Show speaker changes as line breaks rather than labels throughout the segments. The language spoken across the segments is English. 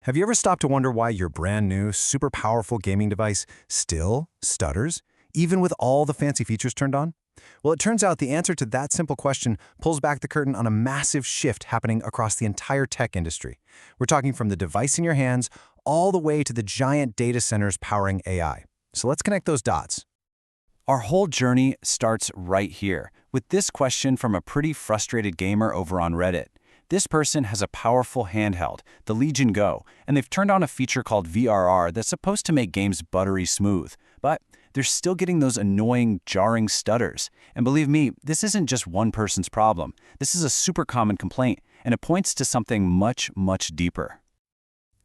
Have you ever stopped to wonder why your brand new, super powerful gaming device still stutters, even with all the fancy features turned on? Well, it turns out the answer to that simple question pulls back the curtain on a massive shift happening across the entire tech industry. We're talking from the device in your hands all the way to the giant data centers powering AI. So let's connect those dots.
Our whole journey starts right here, with this question from a pretty frustrated gamer over on Reddit. This person has a powerful handheld, the Legion Go, and they've turned on a feature called VRR that's supposed to make games buttery smooth. But they're still getting those annoying, jarring stutters. And believe me, this isn't just one person's problem. This is a super common complaint, and it points to something much, much deeper.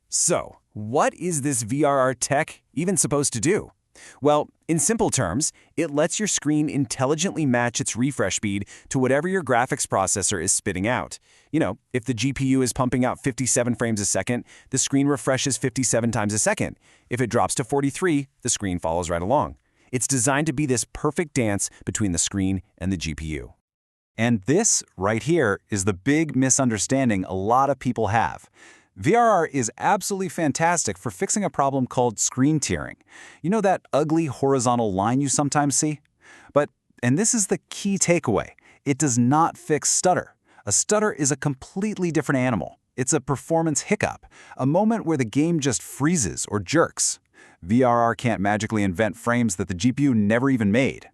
So, what is this VRR tech even supposed to do? Well, in simple terms, it lets your screen intelligently match its refresh speed to whatever your graphics processor is spitting out. You know, if the GPU is pumping out 57 frames a second, the screen refreshes 57 times a second. If it drops to 43, the screen follows right along. It's designed to be this perfect dance between the screen and the GPU.
And this, right here, is the big misunderstanding a lot of people have. VRR is absolutely fantastic for fixing a problem called screen tearing. You know that ugly horizontal line you sometimes see? And this is the key takeaway, it does not fix stutter. A stutter is a completely different animal. It's a performance hiccup, a moment where the game just freezes or jerks. VRR can't magically invent frames that the GPU never even made.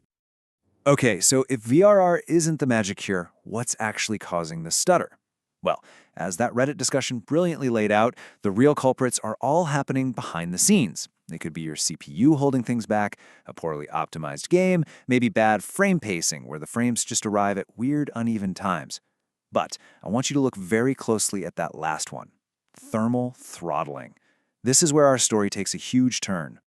Okay, so if VRR isn't the magic cure, what's actually causing the stutter? Well, as that Reddit discussion brilliantly laid out, the real culprits are all happening behind the scenes. They could be your CPU holding things back, a poorly optimized game, maybe bad frame pacing where the frames just arrive at weird, uneven times. But I want you to look very closely at that last one, thermal throttling. This is where our story takes a huge turn.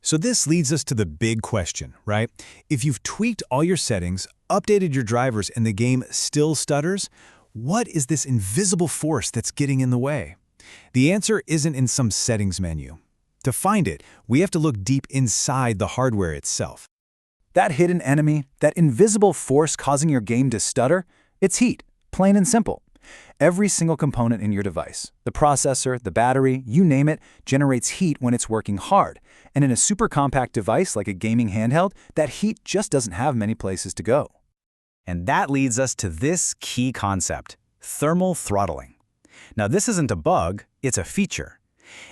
So this leads us to the big question, right? If you've tweaked all your settings, updated your drivers, and the game still stutters, what is this invisible force that's getting in the way? The answer isn't in some settings menu. To find it, we have to look deep inside the hardware itself.
That hidden enemy, that invisible force causing your game to stutter, it's heat, plain and simple. Every single component in your device, the processor, the battery, you name it, generates heat when it's working hard. And in a super compact device like a gaming handheld, that heat just doesn't have many places to go. And that leads us to this key concept, thermal throttling. Now, this isn't a bug, it's a feature.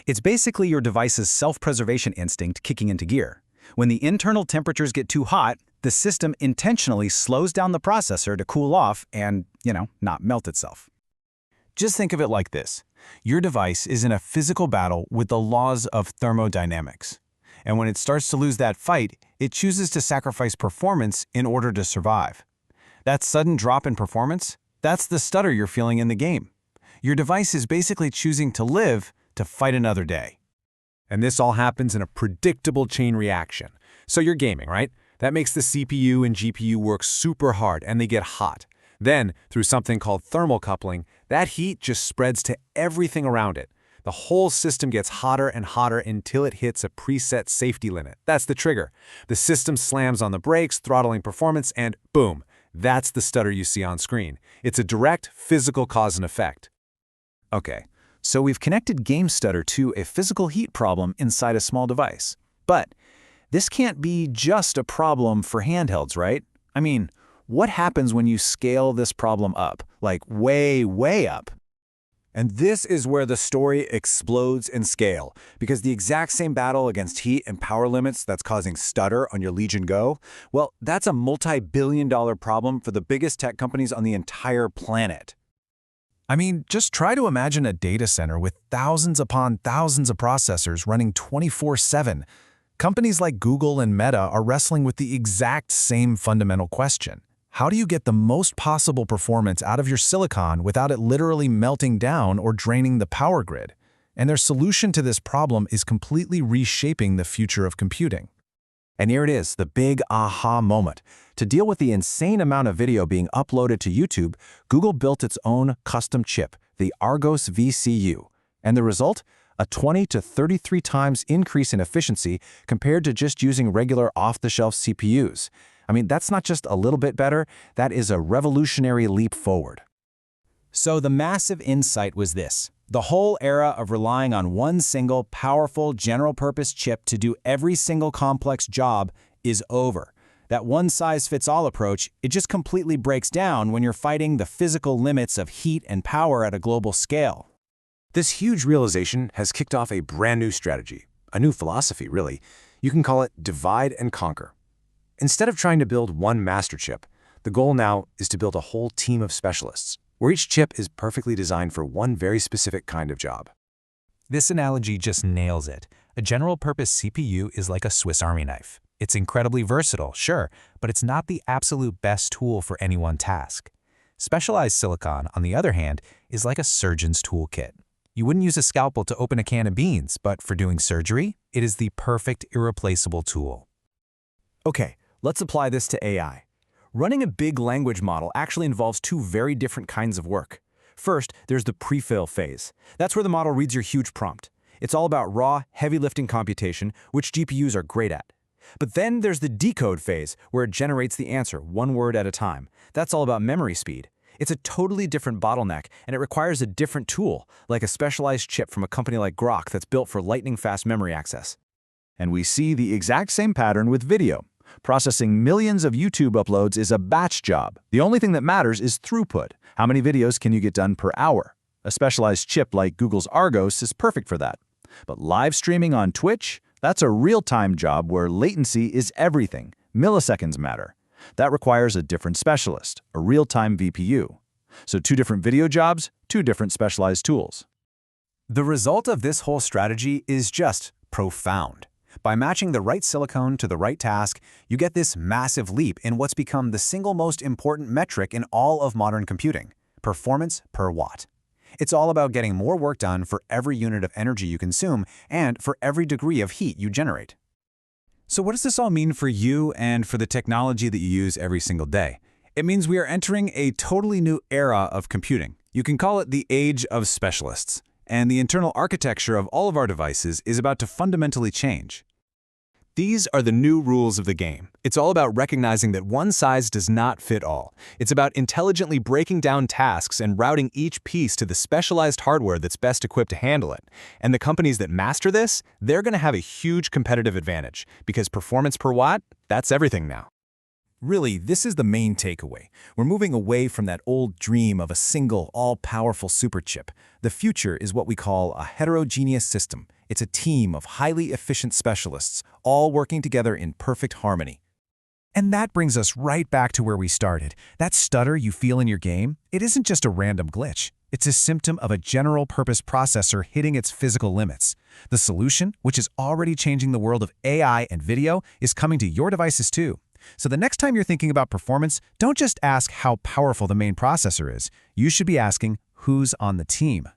It's basically your device's self-preservation instinct kicking into gear. When the internal temperatures get too hot, the system intentionally slows down the processor to cool off and, not melt itself. Just think of it like this. Your device is in a physical battle with the laws of thermodynamics. And when it starts to lose that fight, it chooses to sacrifice performance in order to survive. That sudden drop in performance, that's the stutter you're feeling in the game. Your device is basically choosing to live to fight another day.
And this all happens in a predictable chain reaction. So you're gaming, right? That makes the CPU and GPU work super hard and they get hot. Then, through something called thermal coupling, that heat just spreads to everything around it. The whole system gets hotter and hotter until it hits a preset safety limit. That's the trigger. The system slams on the brakes, throttling performance, and boom, that's the stutter you see on screen. It's a direct physical cause and effect.
Okay, so we've connected game stutter to a physical heat problem inside a small device. But this can't be just a problem for handhelds, right? I mean, what happens when you scale this problem up, like way, way up?
And this is where the story explodes in scale, because the exact same battle against heat and power limits that's causing stutter on your Legion Go, well, that's a multi-billion-dollar problem for the biggest tech companies on the entire planet.
I mean, just try to imagine a data center with thousands upon thousands of processors running 24/7. Companies like Google and Meta are wrestling with the exact same fundamental question. How do you get the most possible performance out of your silicon without it literally melting down or draining the power grid? And their solution to this problem is completely reshaping the future of computing.
And here it is, the big aha moment. To deal with the insane amount of video being uploaded to YouTube, Google built its own custom chip, the Argos VCU. And the result? A 20 to 33 times increase in efficiency compared to just using regular off-the-shelf CPUs. I mean, that's not just a little bit better, that is a revolutionary leap forward. So the massive insight was this. The whole era of relying on one single, powerful, general-purpose chip to do every single complex job is over. That one-size-fits-all approach, it just completely breaks down when you're fighting the physical limits of heat and power at a global scale.
This huge realization has kicked off a brand new strategy, a new philosophy, really. You can call it divide and conquer. Instead of trying to build one master chip, the goal now is to build a whole team of specialists, where each chip is perfectly designed for one very specific kind of job.
This analogy just nails it. A general-purpose CPU is like a Swiss Army knife. It's incredibly versatile, sure, but it's not the absolute best tool for any one task. Specialized silicon, on the other hand, is like a surgeon's toolkit. You wouldn't use a scalpel to open a can of beans, but for doing surgery, it is the perfect, irreplaceable tool.
Okay, let's apply this to AI. Running a big language model actually involves two very different kinds of work. First, there's the pre-fill phase. That's where the model reads your huge prompt. It's all about raw, heavy-lifting computation, which GPUs are great at. But then there's the decode phase, where it generates the answer one word at a time. That's all about memory speed. It's a totally different bottleneck, and it requires a different tool, like a specialized chip from a company like Grok that's built for lightning-fast memory access.
And we see the exact same pattern with video. Processing millions of YouTube uploads is a batch job. The only thing that matters is throughput. How many videos can you get done per hour? A specialized chip like Google's Argos is perfect for that. But live streaming on Twitch? That's a real-time job where latency is everything. Milliseconds matter. That requires a different specialist, a real-time VPU. So two different video jobs, two different specialized tools.
The result of this whole strategy is just profound. By matching the right silicon to the right task, you get this massive leap in what's become the single most important metric in all of modern computing: performance per watt. It's all about getting more work done for every unit of energy you consume and for every degree of heat you generate. So what does this all mean for you and for the technology that you use every single day? It means we are entering a totally new era of computing. You can call it the age of specialists. And the internal architecture of all of our devices is about to fundamentally change. These are the new rules of the game. It's all about recognizing that one size does not fit all. It's about intelligently breaking down tasks and routing each piece to the specialized hardware that's best equipped to handle it. And the companies that master this, they're going to have a huge competitive advantage, because performance per watt, that's everything now.
Really, this is the main takeaway. We're moving away from that old dream of a single, all-powerful superchip. The future is what we call a heterogeneous system. It's a team of highly efficient specialists, all working together in perfect harmony. And that brings us right back to where we started. That stutter you feel in your game, it isn't just a random glitch. It's a symptom of a general-purpose processor hitting its physical limits. The solution, which is already changing the world of AI and video, is coming to your devices too. So the next time you're thinking about performance, don't just ask how powerful the main processor is. You should be asking, who's on the team?